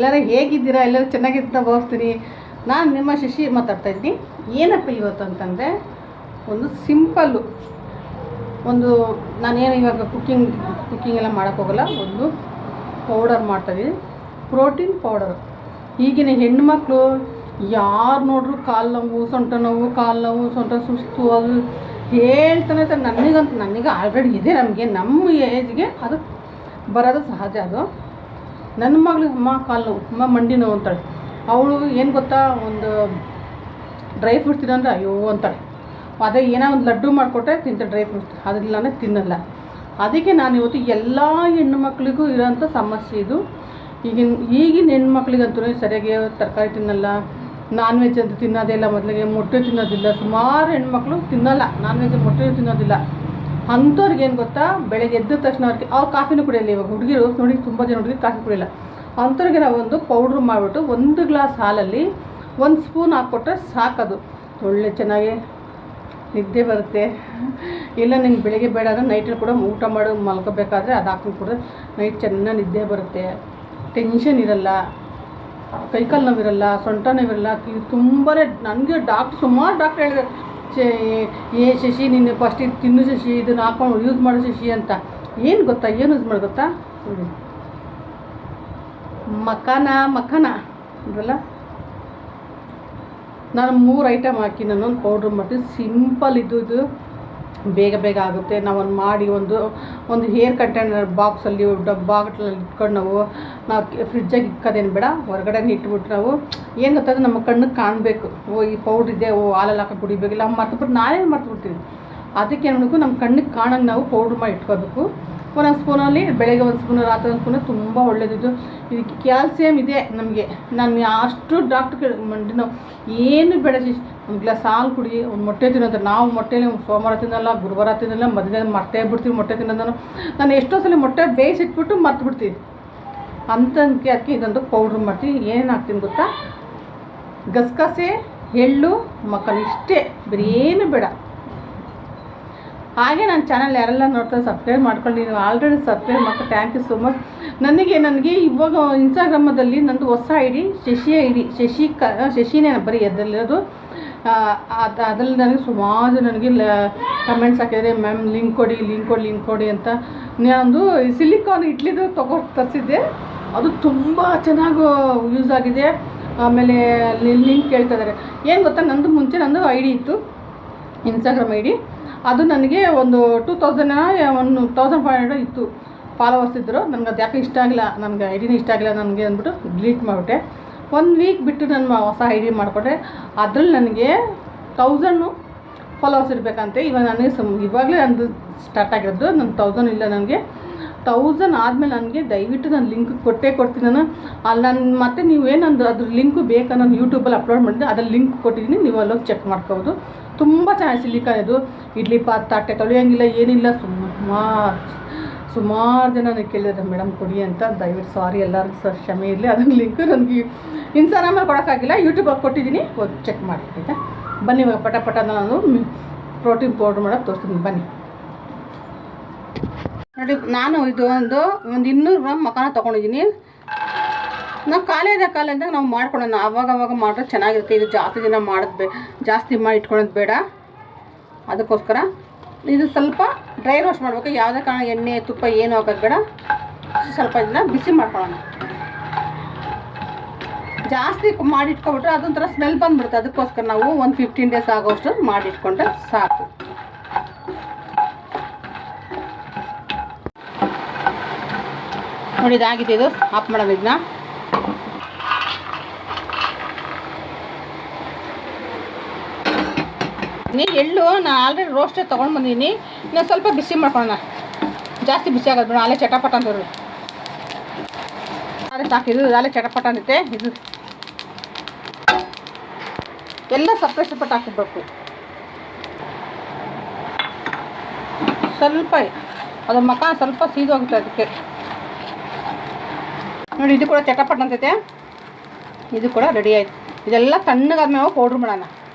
ಎಲ್ಲರೂ ಹೇಗಿದ್ದೀರಾ? ಎಲ್ಲರೂ ಚೆನ್ನಾಗಿರ್ತಾ ಭಾವಿಸ್ತೀನಿ. ನಾನು ನಿಮ್ಮ ಶಶಿ ಮಾತಾಡ್ತಾಯಿದ್ದೀನಿ. ಏನಪ್ಪ ಇವತ್ತು ಅಂತಂದರೆ ಒಂದು ಸಿಂಪಲ್ಲು ನಾನೇನು ಇವಾಗ ಕುಕ್ಕಿಂಗ್ ಎಲ್ಲ ಮಾಡೋಕ್ಕೋಗಲ್ಲ. ಒಂದು ಪೌಡರ್ ಮಾಡ್ತಾಯಿದ್ದೀನಿ, ಪ್ರೋಟೀನ್ ಪೌಡರ್. ಈಗಿನ ಹೆಣ್ಣುಮಕ್ಳು ಯಾರು ನೋಡ್ರು ಕಾಲು ನೋವು, ಸೊಂಟ ನೋವು, ಕಾಲು ನೋವು, ಸೊಂಟ ಸುಸ್ತು ಅದು ಹೇಳ್ತಾನೆ ಇರ್ತಾರೆ. ನನಗೆ ಆಲ್ರೆಡಿ ಇದೆ. ನಮ್ಮ ಏಜ್ಗೆ ಅದು ಬರೋದು ಸಹಜ. ಅದು ನನ್ನ ಮಗಳು ಅಮ್ಮ ಕಾಲು ನೋವು, ಅಮ್ಮ ಮಂಡಿ ನೋವು ಅಂತಾಳೆ. ಅವಳು ಏನು ಗೊತ್ತಾ, ಒಂದು ಡ್ರೈ ಫ್ರೂಟ್ಸ್ ತಿನ್ನಂದ್ರೆ ಅಯ್ಯೋ ಅಂತಾಳೆ. ಅದೇ ಏನೋ ಒಂದು ಲಡ್ಡು ಮಾಡಿಕೊಟ್ರೆ ತಿಂತಾಳೆ ಡ್ರೈ ಫ್ರೂಟ್ಸ್, ಅದಿಲ್ಲನೇ ತಿನ್ನಲ್ಲ. ಅದಕ್ಕೆ ನಾನು ಇವತ್ತು ಎಲ್ಲ ಹೆಣ್ಣು ಮಕ್ಕಳಿಗೂ ಇರೋಂಥ ಸಮಸ್ಯೆ ಇದು. ಈಗಿನ ಹೆಣ್ಮಕ್ಳಿಗಂತೂ ಸರಿಯಾಗಿ ತರಕಾರಿ ತಿನ್ನಲ್ಲ, ನಾನ್ ವೆಜ್ ಅಂತ ತಿನ್ನೋದೇ ಇಲ್ಲ. ಮೊದಲಿಗೆ ಮೊಟ್ಟೆ ತಿನ್ನೋದಿಲ್ಲ. ಸುಮಾರು ಹೆಣ್ಮಕ್ಳು ತಿನ್ನಲ್ಲ ನಾನ್ ವೆಜ್, ಮೊಟ್ಟೆ ತಿನ್ನೋದಿಲ್ಲ. ಅಂಥವ್ರಿಗೆ ಏನು ಗೊತ್ತಾ, ಬೆಳಗ್ಗೆ ಎದ್ದ ತಕ್ಷಣ ಅವ್ರು ಕಾಫಿನೂ ಕುಡಿಯಲ್ಲ. ಇವಾಗ ಹುಡುಗಿರು ನೋಡಿ, ತುಂಬ ಜನ ಹುಡುಗಿರು ಕಾಫಿ ಕುಡಿಯಲ್ಲ. ಅಂಥವ್ರಿಗೆ ನಾವು ಒಂದು ಪೌಡ್ರ್ ಮಾಡಿಬಿಟ್ಟು 1 ಗ್ಲಾಸ್ ಹಾಲಲ್ಲಿ 1 ಸ್ಪೂನ್ ಹಾಕ್ಕೊಟ್ರೆ ಸಾಕದು. ಒಳ್ಳೆ ಚೆನ್ನಾಗಿ ನಿದ್ದೆ ಬರುತ್ತೆ. ಇಲ್ಲ ನಿಂಗೆ ಬೆಳಗ್ಗೆ ಬೇಡ ಅಂದರೆ ನೈಟಲ್ಲಿ ಕೂಡ ಊಟ ಮಾಡಿ ಮಲ್ಕೋಬೇಕಾದ್ರೆ ಅದು ಹಾಕ್ಕೊಂಡು ಕೂಡ ನೈಟ್ ಚೆನ್ನಾಗಿ ನಿದ್ದೆ ಬರುತ್ತೆ. ಟೆನ್ಷನ್ ಇರಲ್ಲ, ಕೈಕಾಲು ನೋವಿರಲ್ಲ, ಸೊಂಟ ನೋವಿರಲ್ಲ. ತುಂಬಾ ನನಗೆ ಸುಮಾರು ಡಾಕ್ಟ್ರ್ ಹೇಳಿದ್ರು, ಶಶಿ ನೀನು ಫಸ್ಟ್ ಇದು ತಿನ್ನು ಶಶಿ, ಇದನ್ನು ಹಾಕೊಂಡು ಯೂಸ್ ಮಾಡು ಶಶಿ ಅಂತ. ಏನು ಗೊತ್ತಾ, ಏನು ಯೂಸ್ ಮಾಡಿ ಗೊತ್ತಾ, ಮಖಾನ ಇದಲ್ಲ. ನಾನು 3 ಐಟಮ್ ಹಾಕಿ ನಾನೊಂದು ಪೌಡ್ರ್ ಮಾಡ್ತೀನಿ. ಸಿಂಪಲ್ ಇದು ಬೇಗ ಆಗುತ್ತೆ. ನಾವೊಂದು ಮಾಡಿ ಒಂದು ಹೇರ್ ಕಂಟೈನರ್ ಬಾಕ್ಸಲ್ಲಿ ಬಾಟ್ಲಲ್ಲಿ ಇಟ್ಕೊಂಡು ನಾವು ಫ್ರಿಡ್ಜಾಗಿ ಇಕ್ಕೋದೇನು ಬೇಡ, ಹೊರಗಡೆ ಇಟ್ಬಿಟ್ಟು ನಾವು ಏನು ಗೊತ್ತಾದ್ರೆ ನಮ್ಮ ಕಣ್ಣಿಗೆ ಕಾಣಬೇಕು. ಈ ಪೌಡ್ರ್ ಇದೆ, ಹಾಲಲ್ಲಿ ಹಾಕಿ ಕುಡಿಬೇಕಿಲ್ಲ. ಮರ್ತುಬಿಟ್ಟು ನಾನೇ ಮರ್ತುಬಿಡ್ತೀನಿ. ಅದಕ್ಕೆ ಏನು ಮಾಡಬೇಕು, ನಮ್ಮ ಕಣ್ಣಿಗೆ ಕಾಣಂಗೆ ನಾವು ಪೌಡ್ರ್ ಮಾಡಿ ಇಟ್ಕೋಬೇಕು. 1 ಸ್ಪೂನಲ್ಲಿ ಬೆಳಗ್ಗೆ 1 ಸ್ಪೂನು, ರಾತ್ರಿ 1 ಸ್ಪೂನು. ತುಂಬ ಒಳ್ಳೆಯದಿದ್ದು. ಇದಕ್ಕೆ ಕ್ಯಾಲ್ಸಿಯಂ ಇದೆ ನಮಗೆ. ನಾನು ಅಷ್ಟು ಡಾಕ್ಟ್ರ್ ಮಂಡಿ ನಾವು ಏನು ಬೇಡ, 1 ಗ್ಲಾಸ್ ಹಾಲು ಕುಡಿ, ಒಂದು ಮೊಟ್ಟೆ ತಿನ್ನೋದು. ನಾವು ಮೊಟ್ಟೆಲಿ ಸೋಮವಾರ ತಿನ್ನಲ್ಲ, ಗುರುವಾರ ತಿನ್ನಲ್ಲ, ಮಧ್ಯದಲ್ಲಿ ಮರ್ತೇ ಬಿಡ್ತೀವಿ ಮೊಟ್ಟೆ ತಿನ್ನೋದನ್ನು. ನಾನು ಎಷ್ಟೋ ಸಲ ಮೊಟ್ಟೆ ಬೇಯಿಸಿಟ್ಬಿಟ್ಟು ಮರ್ತು ಬಿಡ್ತೀನಿ. ಅದಕ್ಕೆ ಇದೊಂದು ಪೌಡ್ರ್ ಮಾಡ್ತೀನಿ. ಏನು ಹಾಕ್ತೀನಿ ಗೊತ್ತಾ, ಗಸಗಸೆ, ಎಳ್ಳು, ಮಕ್ಕಳು ಇಷ್ಟೇ, ಬೇರೆ ಏನು ಬೇಡ. ಹಾಗೆ ನನ್ನ ಚಾನಲ್ ಯಾರೆಲ್ಲ ನೋಡ್ತಾರೆ ಸಬ್ಸ್ಕ್ರೈಬ್ ಮಾಡ್ಕೊಂಡು, ನೀವು ಆಲ್ರೆಡಿ ಸಬ್ಸ್ಕ್ರೈಬ್ ಮಾಡ್ಕೊಂಡು ಥ್ಯಾಂಕ್ ಯು ಸೋ ಮಚ್. ನನಗೆ ಇವಾಗ ಇನ್ಸ್ಟಾಗ್ರಾಮದಲ್ಲಿ ನಂದು ಹೊಸ ಐಡಿ ಶಶಿ ಐಡಿ, ಶಶಿನೇ ಬರೀ ಅದರಲ್ಲಿರೋದು. ಅದರಲ್ಲಿ ನನಗೆ ಸುಮಾರು ಕಮೆಂಟ್ಸ್ ಹಾಕಿದರೆ, ಮ್ಯಾಮ್ ಲಿಂಕ್ ಕೊಡಿ ಅಂತ. ನಾನೊಂದು ಸಿಲಿಕಾನ್ ಇಡ್ಲಿದು ತರಿಸಿದ್ದೆ. ಅದು ತುಂಬ ಚೆನ್ನಾಗಿ ಯೂಸ್ ಆಗಿದೆ. ಆಮೇಲೆ ಲಿಂಕ್ ಕೇಳ್ತಾ ಇದ್ದಾರೆ. ಏನು ಗೊತ್ತಾ, ನಂದು ಐ ಡಿ ಇತ್ತು, ಇನ್ಸ್ಟಾಗ್ರಾಮ್ ಐ ಡಿ. ಅದು ನನಗೆ ಒಂದು 1500 ಇತ್ತು, ಫಾಲೋವರ್ಸ್ ಇದ್ದರು. ನನಗೆ ಅದು ಯಾಕೆ ಇಷ್ಟ ಆಗಿಲ್ಲ, ನನಗೆ ಐ ಡಿನೇ ಇಷ್ಟ ಆಗಿಲ್ಲ ನನಗೆ ಅಂದ್ಬಿಟ್ಟು ಡಿಲೀಟ್ ಮಾಡಿಬಿಟ್ಟೆ. 1 ವೀಕ್ ಬಿಟ್ಟು ನಾನು ಹೊಸ ಐ ಡಿ ಮಾಡಿಕೊಟ್ಟೆ. ಅದ್ರಲ್ಲಿ ನನಗೆ 1000 ಫಾಲೋವರ್ಸ್ ಇರಬೇಕಂತೆ. ಇವಾಗ ನನಗೆ ಇವಾಗಲೇ ನಂದು ಸ್ಟಾರ್ಟ್ ಆಗಿರೋದು. ನನ್ನ 1000 ಇಲ್ಲ, ನನಗೆ 1000 ಆದಮೇಲೆ ನನಗೆ ದಯವಿಟ್ಟು ನಾನು ಲಿಂಕ್ ಕೊಡ್ತೀನಿ ನಾನು. ಅಲ್ಲಿ ಮತ್ತೆ ನೀವೇನಂದು ಅದ್ರ ಲಿಂಕು ಬೇಕಾ, ನಾನು ಯೂಟ್ಯೂಬಲ್ಲಿ ಅಪ್ಲೋಡ್ ಮಾಡಿದ್ದೆ, ಅದ್ರಲ್ಲಿ ಲಿಂಕ್ ಕೊಟ್ಟಿದ್ದೀನಿ, ನೀವು ಅಲ್ಲೋಗಿ ಚೆಕ್ ಮಾಡ್ಕೋಬೋದು. ತುಂಬ ಚೆನ್ನಾಗಿ ಸಿಲಿಕಾನ್ ಇದು. ಇಡ್ಲಿ ತಟ್ಟೆ ತೊಳೆಯೋಂಗಿಲ್ಲ, ಏನಿಲ್ಲ. ಸುಮಾರು ಜನ ನನಗೆ ಕೇಳಿದ್ರೆ ಮೇಡಮ್ ಕೊಡಿ ಅಂತ. ದಯವಿಟ್ಟು ಸಾರಿ, ಎಲ್ಲರಿಗೂ ಕ್ಷಮೆ ಇರಲಿ. ಅದನ್ನು ಲಿಂಕು ನನಗೆ ಇನ್ಸ್ಟಾಗ್ರಾಮಲ್ಲಿ ಕೊಡೋಕ್ಕಾಗಿಲ್ಲ, ಯೂಟ್ಯೂಬಲ್ಲಿ ಕೊಟ್ಟಿದ್ದೀನಿ, ಹೋಗಿ ಚೆಕ್ ಮಾಡಿ ಆಯಿತಾ. ಬನ್ನಿ ಇವಾಗ ಪಟ ನಾನು ಪ್ರೋಟೀನ್ ಪೌಡ್ರ್ ಮಾಡೋದು ತೋರಿಸ್ತೀನಿ. ಬನ್ನಿ ನೋಡಿ, ನಾನು ಇದು ಒಂದು 200 ಗ್ರಾಮ್ ಮಖಾನ ತೊಗೊಂಡಿದ್ದೀನಿ. ನಾವು ಕಾಲಿಂದ ನಾವು ಮಾಡ್ಕೊಳ್ಳೋಣ, ಆವಾಗ ಮಾಡಿದ್ರೆ ಚೆನ್ನಾಗಿರುತ್ತೆ. ಇದು ಜಾಸ್ತಿ ದಿನ ಜಾಸ್ತಿ ಮಾಡಿ ಇಟ್ಕೊಳ್ಳೋದು ಬೇಡ. ಅದಕ್ಕೋಸ್ಕರ ಇದು ಸ್ವಲ್ಪ ಡ್ರೈ ರೋಸ್ಟ್ ಮಾಡಬೇಕು. ಯಾವುದೇ ಕಾರಣ ಎಣ್ಣೆ ತುಪ್ಪ ಏನು ಹಾಕೋದು ಬೇಡ. ಸ್ವಲ್ಪ ಇದನ್ನ ಬಿಸಿ ಮಾಡ್ಕೊಳ್ಳೋಣ. ಜಾಸ್ತಿ ಮಾಡಿಟ್ಕೊಬಿಟ್ರೆ ಅದೊಂಥರ ಸ್ಮೆಲ್ ಬಂದುಬಿಡುತ್ತೆ. ಅದಕ್ಕೋಸ್ಕರ ನಾವು ಒಂದು 15 ಡೇಸ್ ಆಗೋಷ್ಟು ಮಾಡಿಟ್ಕೊಂಡ್ರೆ ಸಾಕು. ನೋಡಿ, ಇದಾಗಿದೆ. ಇದು ಆಫ್ ಮಾಡೋದು. ಇದನ್ನ ಎಳ್ಳು ನಾನು ಆಲ್ರೆಡಿ ರೋಸ್ಟೇ ತೊಗೊಂಡು ಬಂದಿದ್ದೀನಿ. ನಾನು ಸ್ವಲ್ಪ ಬಿಸಿ ಮಾಡ್ಕೊಳ್ಳೋಣ. ಜಾಸ್ತಿ ಬಿಸಿ ಆಗೋದು ಬೇಡ, ಅಲ್ಲೇ ಚಟಪಟ ಅಂತವ್ರು. ಅದೇ ಸಾಕಿದು, ಅಲ್ಲೇ ಚಟಪಟ ಅಂತೆ. ಇದು ಎಲ್ಲ ಸಪ್ರೇಟ್ ಹಾಕಿಬಿಡ್ಬೇಕು. ಸ್ವಲ್ಪ ಅದು ಮಖಾನ ಸ್ವಲ್ಪ ಸೀದೋಗುತ್ತೆ. ಅದಕ್ಕೆ ನೋಡಿ, ಇದು ಕೂಡ ಚಟಪಟ ಅಂತೈತೆ. ಇದು ಕೂಡ ರೆಡಿ ಆಯಿತು. ಇದೆಲ್ಲ ತಣ್ಣಗಾದ್ಮೇಲೆ ಪೌಡ್ರ್ ಮಾಡೋಣ.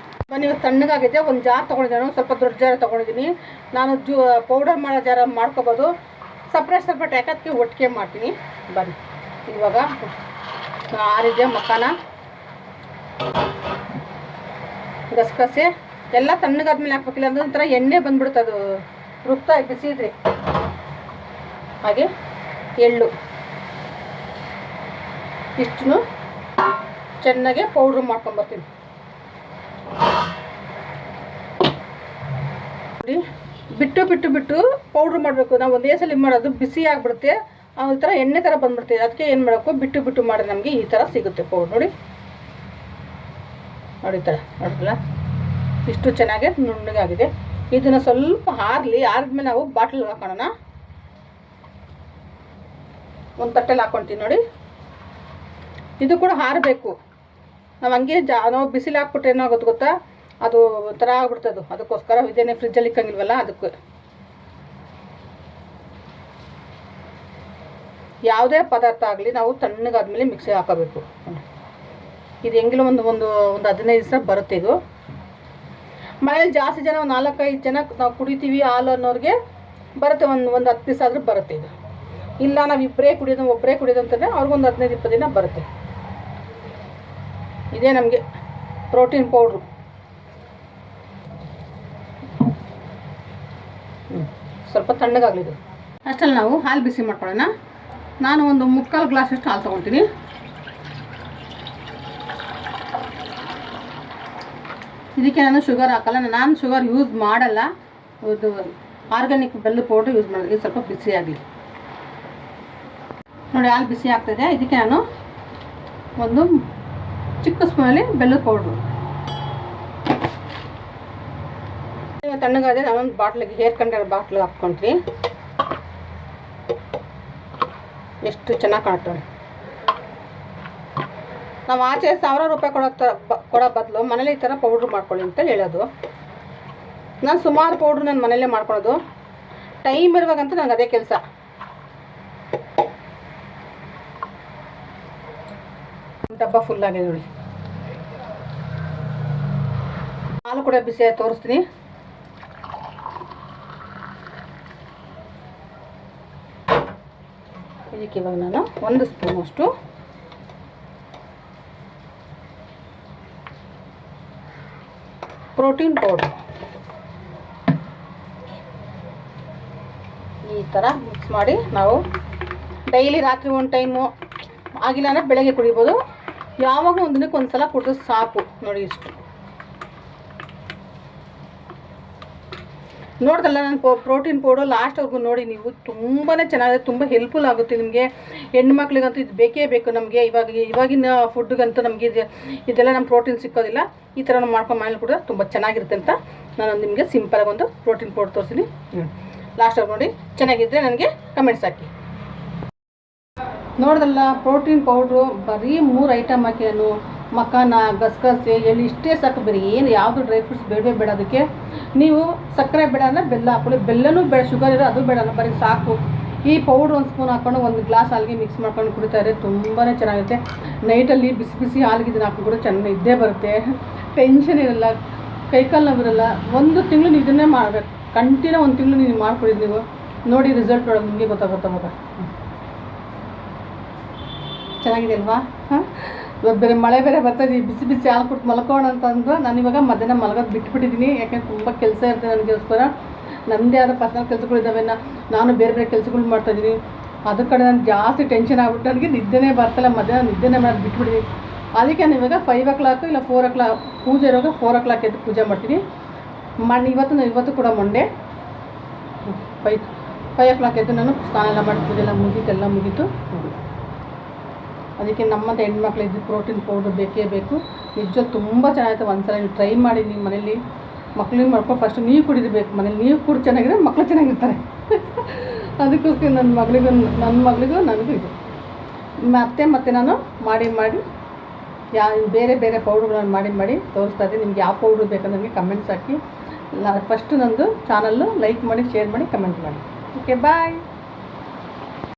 ಬನ್ನಿ, ತಣ್ಣಗಾಗಿದೆ. ಒಂದು ಜಾರ್ ತೊಗೊಂಡಿದ್ದೀನಿ, ಸ್ವಲ್ಪ ದೊಡ್ಡ ಜಾರ ತೊಗೊಂಡಿದ್ದೀನಿ. ನಾನು ಪೌಡರ್ ಮಾಡೋ ಜಾರ ಮಾಡ್ಕೋಬೋದು. ಸಪ್ರೇಟ್ ಯಾಕದಕ್ಕೆ ಒಟ್ಟಿಗೆ ಮಾಡ್ತೀನಿ. ಬನ್ನಿ, ಇವಾಗ ಆರಿದೆ ಮಖಾನ, ಗಸಗಸೆ ಎಲ್ಲ ತಣ್ಣಗಾದ್ಮೇಲೆ ಹಾಕ್ಬೇಕಿಲ್ಲ ಅಂದ್ರೆ ಒಂಥರ ಎಣ್ಣೆ ಬಂದ್ಬಿಡುತ್ತೆ, ಅದು ರುಬ್ತಾ ಬಿಸಿದ್ರೆ. ಹಾಗೆ ಎಳ್ಳು ಇಷ್ಟನ್ನು ಚೆನ್ನಾಗೆ ಪೌಡ್ರ್ ಮಾಡ್ಕೊಂಬರ್ತೀನಿ. ಬಿಟ್ಟು ಬಿಟ್ಟು ಬಿಟ್ಟು ಪೌಡ್ರ್ ಮಾಡಬೇಕು. ನಾವು ಒಂದೇ ಸಲ ಮಾಡೋದು ಬಿಸಿ ಆಗಿಬಿಡುತ್ತೆ, ಈ ಥರ ಎಣ್ಣೆ ಥರ ಬಂದ್ಬಿಡ್ತೀವಿ. ಅದಕ್ಕೆ ಏನು ಮಾಡಬೇಕು, ಬಿಟ್ಟು ಬಿಟ್ಟು ಮಾಡಿದ್ರೆ ನಮಗೆ ಈ ಥರ ಸಿಗುತ್ತೆ ಪೌಡ್ರ್. ನೋಡಿ ನೋಡಿ ಈ ಥರ ನೋಡಿದ್ರಲ್ಲ, ಇಷ್ಟು ಚೆನ್ನಾಗಿ ನುಣ್ಣಗಾಗಿದೆ. ಇದನ್ನು ಸ್ವಲ್ಪ ಆರಿದ್ಮೇಲೆ ನಾವು ಬಾಟ್ಲಿಗೆ ಹಾಕೋಣ. ಒಂದು ತಟ್ಟೆಲಿ ಹಾಕ್ಕೊಳ್ತೀನಿ ನೋಡಿ. ಇದು ಕೂಡ ಆರಬೇಕು. ನಾವು ಹಂಗೆ ನಾವು ಬಿಸಿಲು ಹಾಕ್ಬಿಟ್ರೆ ಏನಾಗುತ್ತೆ ಗೊತ್ತಾ, ಅದು ಥರ ಆಗ್ಬಿಡ್ತದೆ. ಅದಕ್ಕೋಸ್ಕರ ಇದೇನೆ ಫ್ರಿಜ್ಜಲ್ಲಿ ಇಕ್ಕಂಗಿಲ್ವಲ್ಲ, ಅದಕ್ಕೆ ಯಾವುದೇ ಪದಾರ್ಥ ಆಗಲಿ ನಾವು ತಣ್ಣಗಾದ್ಮೇಲೆ ಮಿಕ್ಸಿಗೆ ಹಾಕೋಬೇಕು. ಇದು ಹೆಂಗಿಲ್ಲ ಒಂದು 15 ದಿವಸ ಬರುತ್ತೆ. ಇದು ಮನೇಲಿ ಜಾಸ್ತಿ ಜನ, 4-5 ಜನ ನಾವು ಕುಡಿತೀವಿ ಹಾಲು ಅನ್ನೋರಿಗೆ ಬರುತ್ತೆ, ಒಂದು 10 ದಿವಸ ಆದರೂ ಬರುತ್ತೆ. ಇದು ಇಲ್ಲ ನಾವು ಒಬ್ಬರೇ ಕುಡಿಯೋದು ಅಂತಂದರೆ ಅವ್ರಿಗೊಂದು 15-20 ದಿನ ಬರುತ್ತೆ. ಇದೇ ನಮಗೆ ಪ್ರೋಟೀನ್ ಪೌಡ್ರು. ಸ್ವಲ್ಪ ತಣ್ಣಗಾಗಲಿದು. ಅಷ್ಟಲ್ಲಿ ನಾವು ಹಾಲು ಬಿಸಿ ಮಾಡ್ಕೊಳ್ಳೋಣ. ನಾನು ಒಂದು 3/4 ಗ್ಲಾಸಷ್ಟು ಹಾಲು ತೊಗೊಳ್ತೀನಿ. ಇದಕ್ಕೆ ನಾನು ಶುಗರ್ ಹಾಕಲ್ಲ, ನಾನು ಶುಗರ್ ಯೂಸ್ ಮಾಡಲ್ಲ. ಇದು ಆರ್ಗ್ಯಾನಿಕ್ ಬೆಲ್ಲ ಪೌಡ್ರ್ ಯೂಸ್ ಮಾಡೋದು. ಇದು ಸ್ವಲ್ಪ ಬಿಸಿ ಆಗಲಿ ನೋಡಿ. ಹಾಲು ಬಿಸಿ ಆಗ್ತಾಯಿದೆ. ಇದಕ್ಕೆ ನಾನು ಒಂದು ಚಿಕ್ಕ ಸ್ಪೂನಲ್ಲಿ ಬೆಲ್ಲದ ಪೌಡ್ರು. ತಣ್ಣಗಾದರೆ ನಾನೊಂದು ಬಾಟ್ಲಿಗೆ ಹೇರ್ಕೊಂಡಿರೋ ಬಾಟ್ಲಿಗೆ ಹಾಕ್ಕೊಂಡ್ರಿ. ಎಷ್ಟು ಚೆನ್ನಾಗಿ ಕಾಣ್ತವೆ. ನಾವು ಆಚೆ 1000 ರೂಪಾಯಿ ಕೊಡೋ ಬದಲು ಮನೇಲಿ ಈ ಥರ ಪೌಡ್ರ್ ಮಾಡ್ಕೊಳ್ಳಿ ಅಂತ ಹೇಳೋದು. ನಾನು ಸುಮಾರು ಪೌಡ್ರು ನಾನು ಮನೇಲೇ ಮಾಡ್ಕೊಳ್ಳೋದು. ಟೈಮ್ ಇರುವಾಗಂತೂ ನನಗೆ ಅದೇ ಕೆಲಸ. ಡಬ್ಬ ಫುಲ್ಲಾಗಿದೆ ನೋಡಿ. ಹಾಲು ಕೂಡ ಬಿಸಿಯಾಗಿ ತೋರಿಸ್ತೀನಿ. ಇದಕ್ಕೆ ಇವಾಗ ನಾನು 1 ಸ್ಪೂನ್ ಅಷ್ಟು ಪ್ರೋಟೀನ್ ಪೌಡ್ರ್ ಈ ಥರ ಮಿಕ್ಸ್ ಮಾಡಿ ನಾವು ಡೈಲಿ ರಾತ್ರಿ ಒಂದು ಟೈಮು ಆಗಿಲ್ಲ ಅಂದರೆ ಬೆಳಗ್ಗೆ ಕುಡಿಬೋದು. ಯಾವಾಗ ಒಂದು ದಿನಕ್ಕೆ ಒಂದು ಸಲ ಕುಡಿದ್ರೆ ಸಾಕು ನೋಡಿ. ಇಷ್ಟು ನೋಡ್ದಲ್ಲ ನಾನು ಪ್ರೋಟೀನ್ ಪೌಡ್ರ್ ಲಾಸ್ಟ್ವರೆಗೂ ನೋಡಿ ನೀವು. ತುಂಬಾ ಚೆನ್ನಾಗಿದೆ, ತುಂಬ ಹೆಲ್ಪ್ಫುಲ್ ಆಗುತ್ತೆ ನಿಮಗೆ. ಹೆಣ್ಮಕ್ಳಿಗಂತೂ ಇದು ಬೇಕೇ ಬೇಕು ನಮಗೆ. ಇವಾಗಿನ ಫುಡ್ಗಂತೂ ನಮಗೆ ಇದೆಲ್ಲ ನಮ್ಮ ಪ್ರೋಟೀನ್ ಸಿಕ್ಕೋದಿಲ್ಲ. ಈ ಥರ ನಾವು ಮಾಡ್ಕೊಂಡು ಮನೇಲಿ ಕೂಡ ತುಂಬ ಚೆನ್ನಾಗಿರುತ್ತೆ ಅಂತ ನಾನು ನಿಮಗೆ ಸಿಂಪಲಾಗಿ ಒಂದು ಪ್ರೋಟೀನ್ ಪೌಡ್ರ್ ತೋರಿಸ್ತೀನಿ. ಲಾಸ್ಟಲ್ಲಿ ನೋಡಿ. ಚೆನ್ನಾಗಿದ್ದರೆ ನನಗೆ ಕಮೆಂಟ್ಸ್ ಹಾಕಿ. ನೋಡ್ದಲ್ಲ ಪ್ರೋಟೀನ್ ಪೌಡ್ರು ಬರೀ 3 ಐಟಮ್ ಹಾಕಿ ನಾನು ಮಖಾನ, ಗಸಗಸೆ, ಎಳ್ಳು ಇಷ್ಟೇ ಸಾಕು. ಬೇರೆ ಏನು ಯಾವುದು ಡ್ರೈ ಫ್ರೂಟ್ಸ್ ಬೇಡವೇ ಬೇಡ. ಅದಕ್ಕೆ ನೀವು ಸಕ್ಕರೆ ಬೇಡ ಅಂದರೆ ಬೆಲ್ಲ ಹಾಕೊಳ್ಳಿ. ಬೆಲ್ಲನೂ ಬೇಡ, ಶುಗರ್ ಇರೋ ಅದು ಬೇಡ, ಬರೀ ಸಾಕು. ಈ ಪೌಡ್ರ್ 1 ಸ್ಪೂನ್ ಹಾಕ್ಕೊಂಡು 1 ಗ್ಲಾಸ್ ಹಾಲಿಗೆ ಮಿಕ್ಸ್ ಮಾಡ್ಕೊಂಡು ಕುಡಿತಾರೆ. ತುಂಬಾ ಚೆನ್ನಾಗಿರುತ್ತೆ. ನೈಟಲ್ಲಿ ಬಿಸಿ ಬಿಸಿ ಹಾಲಿಗೆ ಇದನ್ನು ಹಾಕಿ ಕೂಡ ಚೆನ್ನಾಗಿ ನಿದ್ದೆ ಬರುತ್ತೆ. ಟೆನ್ಷನ್ ಇರಲ್ಲ, ಕೈಕಾಲು ನೋವಿರಲ್ಲ. 1 ತಿಂಗಳು ನೀವು ಇದನ್ನೇ ಮಾಡಬೇಕು. ಕಂಟಿನ್ಯೂ 1 ತಿಂಗಳು ನೀವು ಮಾಡ್ಕೊಡಿದ್ದು ನೀವು ನೋಡಿ, ರಿಸಲ್ಟ್ ಒಳಗೆ ನಿಮಗೆ ಗೊತ್ತಾಗುತ್ತೆ ಮಗ. ಚೆನ್ನಾಗಿದೆ ಅಲ್ವಾ? ಬೇರೆ ಮಳೆ ಬೇರೆ ಬರ್ತದೆ. ಬಿಸಿ ಬಿಸಿ ಹಾಲು ಕೊಟ್ಟು ಮಲ್ಕೋಣ ಅಂತಂದ್ರೆ ನಾನು ಇವಾಗ ಮಧ್ಯಾಹ್ನ ಮಲಗೋದು ಬಿಟ್ಬಿಟ್ಟಿದ್ದೀನಿ. ಯಾಕೆಂದ್ರೆ ತುಂಬ ಕೆಲಸ ಇರ್ತದೆ ನನಗೋಸ್ಕರ. ನನ್ನದೇ ಆದ ಪರ್ಸನಲ್ ಕೆಲಸಗಳಿದ್ದಾವೆ. ನಾನು ಬೇರೆ ಬೇರೆ ಕೆಲಸಗಳು ಮಾಡ್ತಾಯಿದ್ದೀನಿ. ಅದ್ರ ಕಡೆ ನಾನು ಜಾಸ್ತಿ ಟೆನ್ಷನ್ ಆಗ್ಬಿಟ್ಟು ನನಗೆ ನಿದ್ದೆನೇ ಬರ್ತಲ್ಲ. ಮಧ್ಯಾಹ್ನ ನಿದ್ದೆನೇ ಮಾಡಿ ಬಿಟ್ಬಿಟ್ಟಿದ್ದೀನಿ. ಅದಕ್ಕೆ ನಾನು ಇವಾಗ 5 o'clock ಇಲ್ಲ 4 o'clock ಪೂಜೆ ಇರುವಾಗ 4 o'clock ಎದ್ದು ಪೂಜೆ ಮಾಡ್ತೀನಿ. ಇವತ್ತು ಕೂಡ ಮಂಡೇ 5 o'clock ಎದ್ದು ನಾನು ಸ್ನಾನ ಎಲ್ಲ ಮಾಡಿ ಪೂಜೆ ಎಲ್ಲ ಮುಗೀತು. ಅದಕ್ಕೆ ನಮ್ಮಂಥ ಹೆಣ್ಮಕ್ಳು ಇದು ಪ್ರೋಟೀನ್ ಪೌಡ್ರ್ ಬೇಕೇ ಬೇಕು. ನಿಜವಾಗ್ಲೂ ತುಂಬ ಚೆನ್ನಾಗಿರುತ್ತೆ. ಒಂದ್ಸಲ ನೀವು ಟ್ರೈ ಮಾಡಿ. ನಿಮ್ಮ ಮನೇಲಿ ಮಕ್ಳಿಗೆ ಮಾಡ್ಕೊಂಡು ಫಸ್ಟ್ ನೀವು ಕುಡಿದಿರಬೇಕು. ಮನೇಲಿ ನೀವು ಕೂಡ ಚೆನ್ನಾಗಿದ್ರೆ ಮಕ್ಕಳು ಚೆನ್ನಾಗಿರ್ತಾರೆ. ಅದಕ್ಕೋಸ್ಕರ ನನ್ನ ಮಗಳಿಗೂ ನನಗೂ ಇದು ಮತ್ತೆ ನಾನು ಮಾಡಿ ಬೇರೆ ಬೇರೆ ಪೌಡ್ರುಗಳನ್ನು ಮಾಡಿ ತೋರಿಸ್ತಾ ಇದ್ದೀನಿ. ನಿಮ್ಗೆ ಯಾವ ಪೌಡ್ರ್ ಬೇಕಂದ್ರೆ ನನಗೆ ಕಮೆಂಟ್ಸ್ ಹಾಕಿ. ಫಸ್ಟು ನಂದು ಚಾನಲ್ಲು ಲೈಕ್ ಮಾಡಿ, ಶೇರ್ ಮಾಡಿ, ಕಮೆಂಟ್ ಮಾಡಿ. ಓಕೆ, ಬಾಯ್.